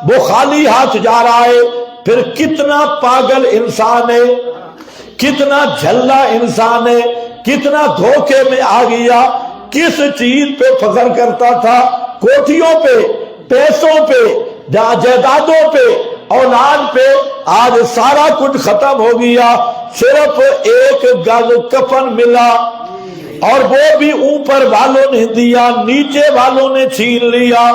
وہ خالی ہاتھ جا رہا ہے. پھر کتنا پاگل انسان ہے، کتنا جھلا انسان ہے، کتنا دھوکے میں آ گیا. کس چیز پہ فخر کرتا تھا؟ کوٹھیوں پہ، پیسوں پہ، جائیدادوں پہ، اولاد پہ. آج سارا کچھ ختم ہو گیا، صرف ایک گز کفن ملا، اور وہ بھی اوپر والوں نے دیا، نیچے والوں نے چھین لیا.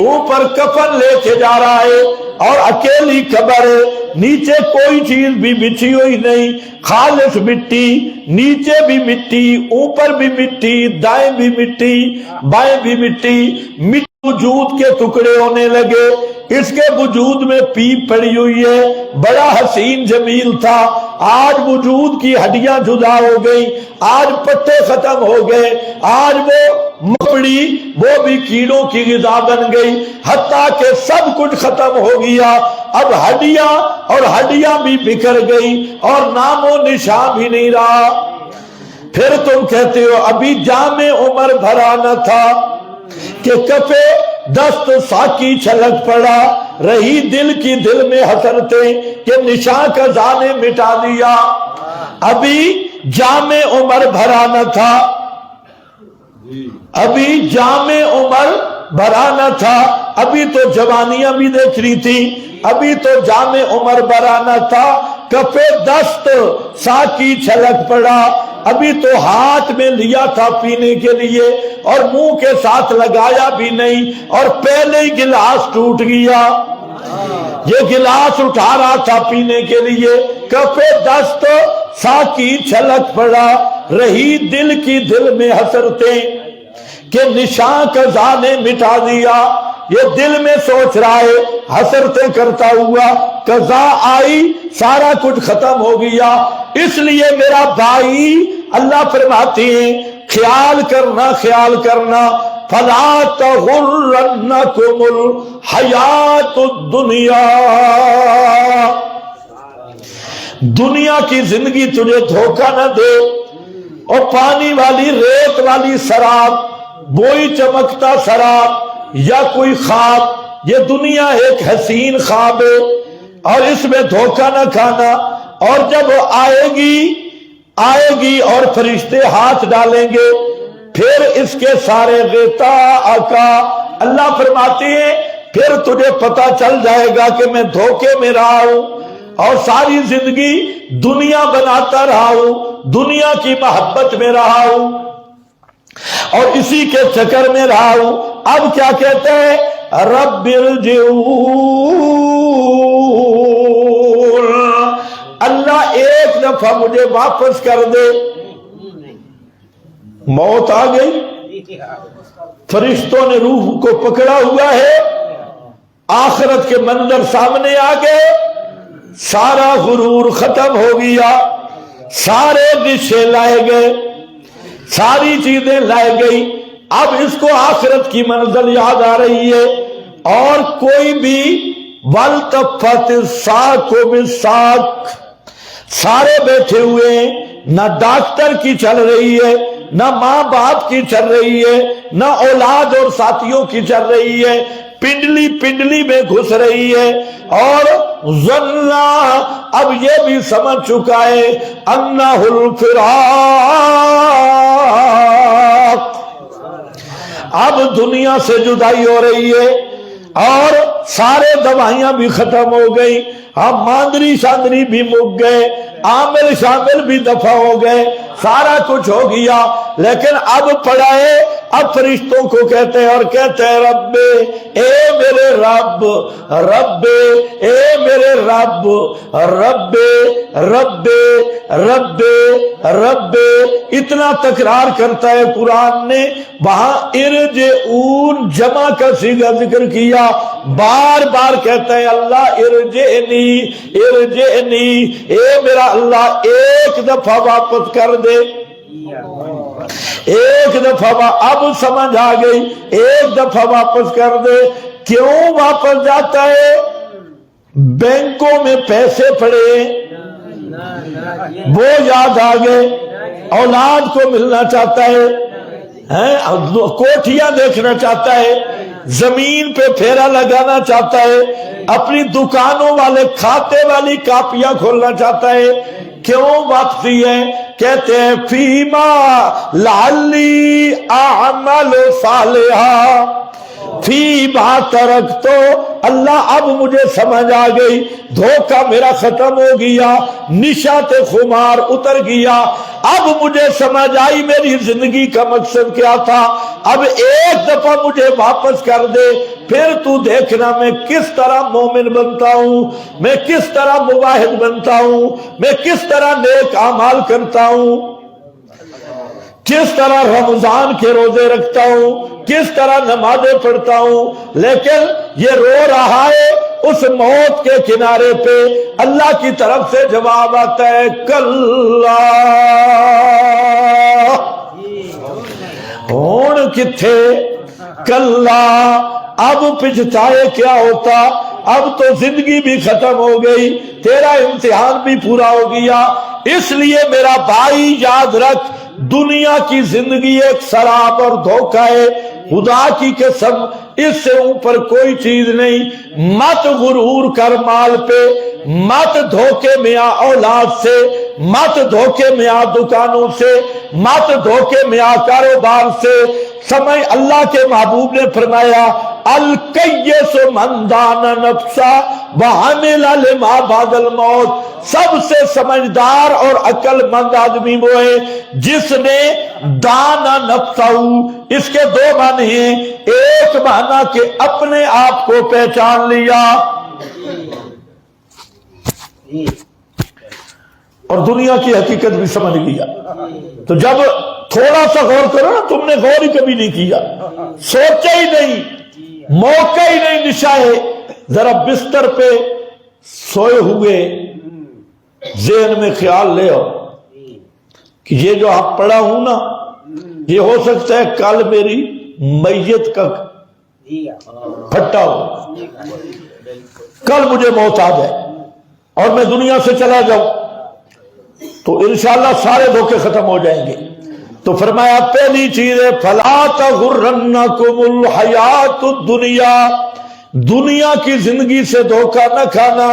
اوپر کفن لے کے جا رہا ہے اور اکیلی قبر ہے، نیچے کوئی چیز بھی بچھی ہوئی نہیں، خالص مٹی. نیچے بھی مٹی، اوپر بھی مٹی، دائیں بھی مٹی، بائیں بھی مٹی. مٹی وجود کے ٹکڑے ہونے لگے. اس کے وجود میں پیپ پڑی ہوئی ہے، بڑا حسین جمیل تھا، آج وجود کی ہڈیاں جدا ہو گئی، آج پٹے ختم ہو گئے، آج وہ مکڑی وہ بھی کیڑوں کی غذا بن گئی، حتیٰ کہ سب کچھ ختم ہو گیا. اب ہڈیاں بھی بکھر گئی اور نام و نشان بھی نہیں رہا. پھر تم کہتے ہو ابھی جام عمر بھرا نہ تھا کہ کفے دست ساکی چھلک پڑا، رہی دل کی دل میں حسرتیں کہ نشان کا زانے مٹا دیا. ابھی جام عمر بھرا نہ تھا، ابھی جام عمر بھرا نہ تھا. ابھی تو جوانیاں بھی دیکھ رہی تھی، ابھی تو جام عمر بھرا نہ تھا. کفے دست ساکی چھلک پڑا، ابھی تو ہاتھ میں لیا تھا پینے کے لیے اور منہ کے ساتھ لگایا بھی نہیں، اور پہلے ہی گلاس ٹوٹ گیا. یہ گلاس اٹھا رہا تھا پینے کے لیے. کفے دست ساکی چھلک پڑا، رہی دل کی دل میں حسرتیں کہ نشان قضا نے مٹا دیا. یہ دل میں سوچ رہا ہے، حسرتیں کرتا ہوا، قضا آئی، سارا کچھ ختم ہو گیا. اس لیے میرا بھائی اللہ فرماتے ہیں خیال کرنا، خیال کرنا، فلا تغرنکم الحیات الدنیا. دنیا کی زندگی تجھے دھوکہ نہ دے. اور پانی والی، ریت والی شراب، بوئی چمکتا شراب یا کوئی خواب، یہ دنیا ایک حسین خواب ہے اور اس میں دھوکہ نہ کھانا. اور جب آئے گی اور فرشتے ہاتھ ڈالیں گے، پھر اس کے سارے غطا آقا اللہ فرماتے ہیں پھر تجھے پتا چل جائے گا کہ میں دھوکے میں رہا ہوں اور ساری زندگی دنیا بناتا رہا ہوں، دنیا کی محبت میں رہا ہوں اور اسی کے چکر میں رہا ہوں. اب کیا کہتے ہیں؟ رب ارجعون، اللہ ایک دفعہ مجھے واپس کر دے. موت آ گئی، فرشتوں نے روح کو پکڑا ہوا ہے، آخرت کے منظر سامنے آ گئے، سارا غرور ختم ہو گیا، سارے نشے لائے گئے، ساری چیزیں لائے گئی. اب اس کو آخرت کی منزل یاد آ رہی ہے اور کوئی بھی والتفت الساق بالساق، سارے بیٹھے ہوئے ہیں، نہ ڈاکٹر کی چل رہی ہے، نہ ماں باپ کی چل رہی ہے، نہ اولاد اور ساتھیوں کی چل رہی ہے، پنڈلی میں گھس رہی ہے. اور ظنّا، اب یہ بھی سمجھ چکا ہے، انہ الفراق، اب دنیا سے جدائی ہو رہی ہے اور سارے دوائیاں بھی ختم ہو گئی، ہم ماندری شاندری بھی مک گئے، عامل شامل بھی دفع ہو گئے، سارا کچھ ہو گیا. لیکن اب پڑا ہے، اب فرشتوں کو کہتے ہیں اور کہتے ہیں رب، اے میرے رب، رب، اے میرے رب، رب، رب، رب، رب. اتنا تکرار کرتا ہے قرآن نے. وہاں ارجعون جمع کا صیغہ ذکر کیا، بار بار کہتا ہے اللہ ارجعنی، ارجعنی، اے میرا اللہ ایک دفعہ واپس کر دے، ایک دفعہ. اب سمجھ آ گئی، ایک دفعہ واپس کر دے. کیوں واپس جاتا ہے؟ بینکوں میں پیسے پڑے، وہ یاد آ گئے، اولاد کو ملنا چاہتا ہے، کوٹھیاں دیکھنا چاہتا ہے، زمین پہ پھیرا لگانا چاہتا ہے، اپنی دکانوں والے کھاتے والی کاپیاں کھولنا چاہتا ہے. کیوں واپسی ہے؟ کہتے ہیں فیما لعلی اعمل صالحا فی بات ترک. تو اللہ اب مجھے سمجھ آ گئی، دھوکہ میرا ختم ہو گیا، نشاط خمار اتر گیا. اب مجھے سمجھ آئی میری زندگی کا مقصد کیا تھا. اب ایک دفعہ مجھے واپس کر دے، پھر تو دیکھنا میں کس طرح مومن بنتا ہوں، میں کس طرح مواحد بنتا ہوں، میں کس طرح نیک اعمال کرتا ہوں، کس طرح رمضان کے روزے رکھتا ہوں، کس طرح نمازیں پڑھتا ہوں. لیکن یہ رو رہا ہے. اس موت کے کنارے پہ اللہ کی طرف سے جواب آتا ہے کلا ہون کتھے کلا. اب پچھتائے کیا ہوتا؟ اب تو زندگی بھی ختم ہو گئی، تیرا امتحان بھی پورا ہو گیا. اس لیے میرا بھائی یاد رکھ، دنیا کی زندگی ایک سراب اور دھوکہ ہے. خدا کی قسم اس سے اوپر کوئی چیز نہیں. مت غرور کر مال پہ، مت دھوکے میں آ اولاد سے، مت دھوکے میں آ دکانوں سے، مت دھوکے میں آ کاروبار سے. سمجھ اللہ کے محبوب نے فرمایا الکیس من دان نفسا وعمل لما بعد الموت. سب سے سمجھدار اور عقل مند آدمی وہ ہے جس نے دانا نفسہ، اس کے دو معنی ہیں. ایک معنی کہ اپنے آپ کو پہچان لیا، اور دنیا کی حقیقت بھی سمجھ لیا. تو جب تھوڑا سا غور کرو نا، تم نے غور ہی کبھی نہیں کیا، سوچا ہی نہیں، موقع ہی نہیں نشائے. ذرا بستر پہ سوئے ہوئے ذہن میں خیال لے آؤ کہ یہ جو آپ پڑھا ہوں نا، یہ ہو سکتا ہے کل میری میت کا پھٹا ہو، کل مجھے موت آ جائے اور میں دنیا سے چلا جاؤں، تو انشاءاللہ سارے دھوکے ختم ہو جائیں گے. تو فرمایا پہلی چیز ہے فلا تغرنکم الحیات الدنیا، دنیا کی زندگی سے دھوکہ نہ کھانا.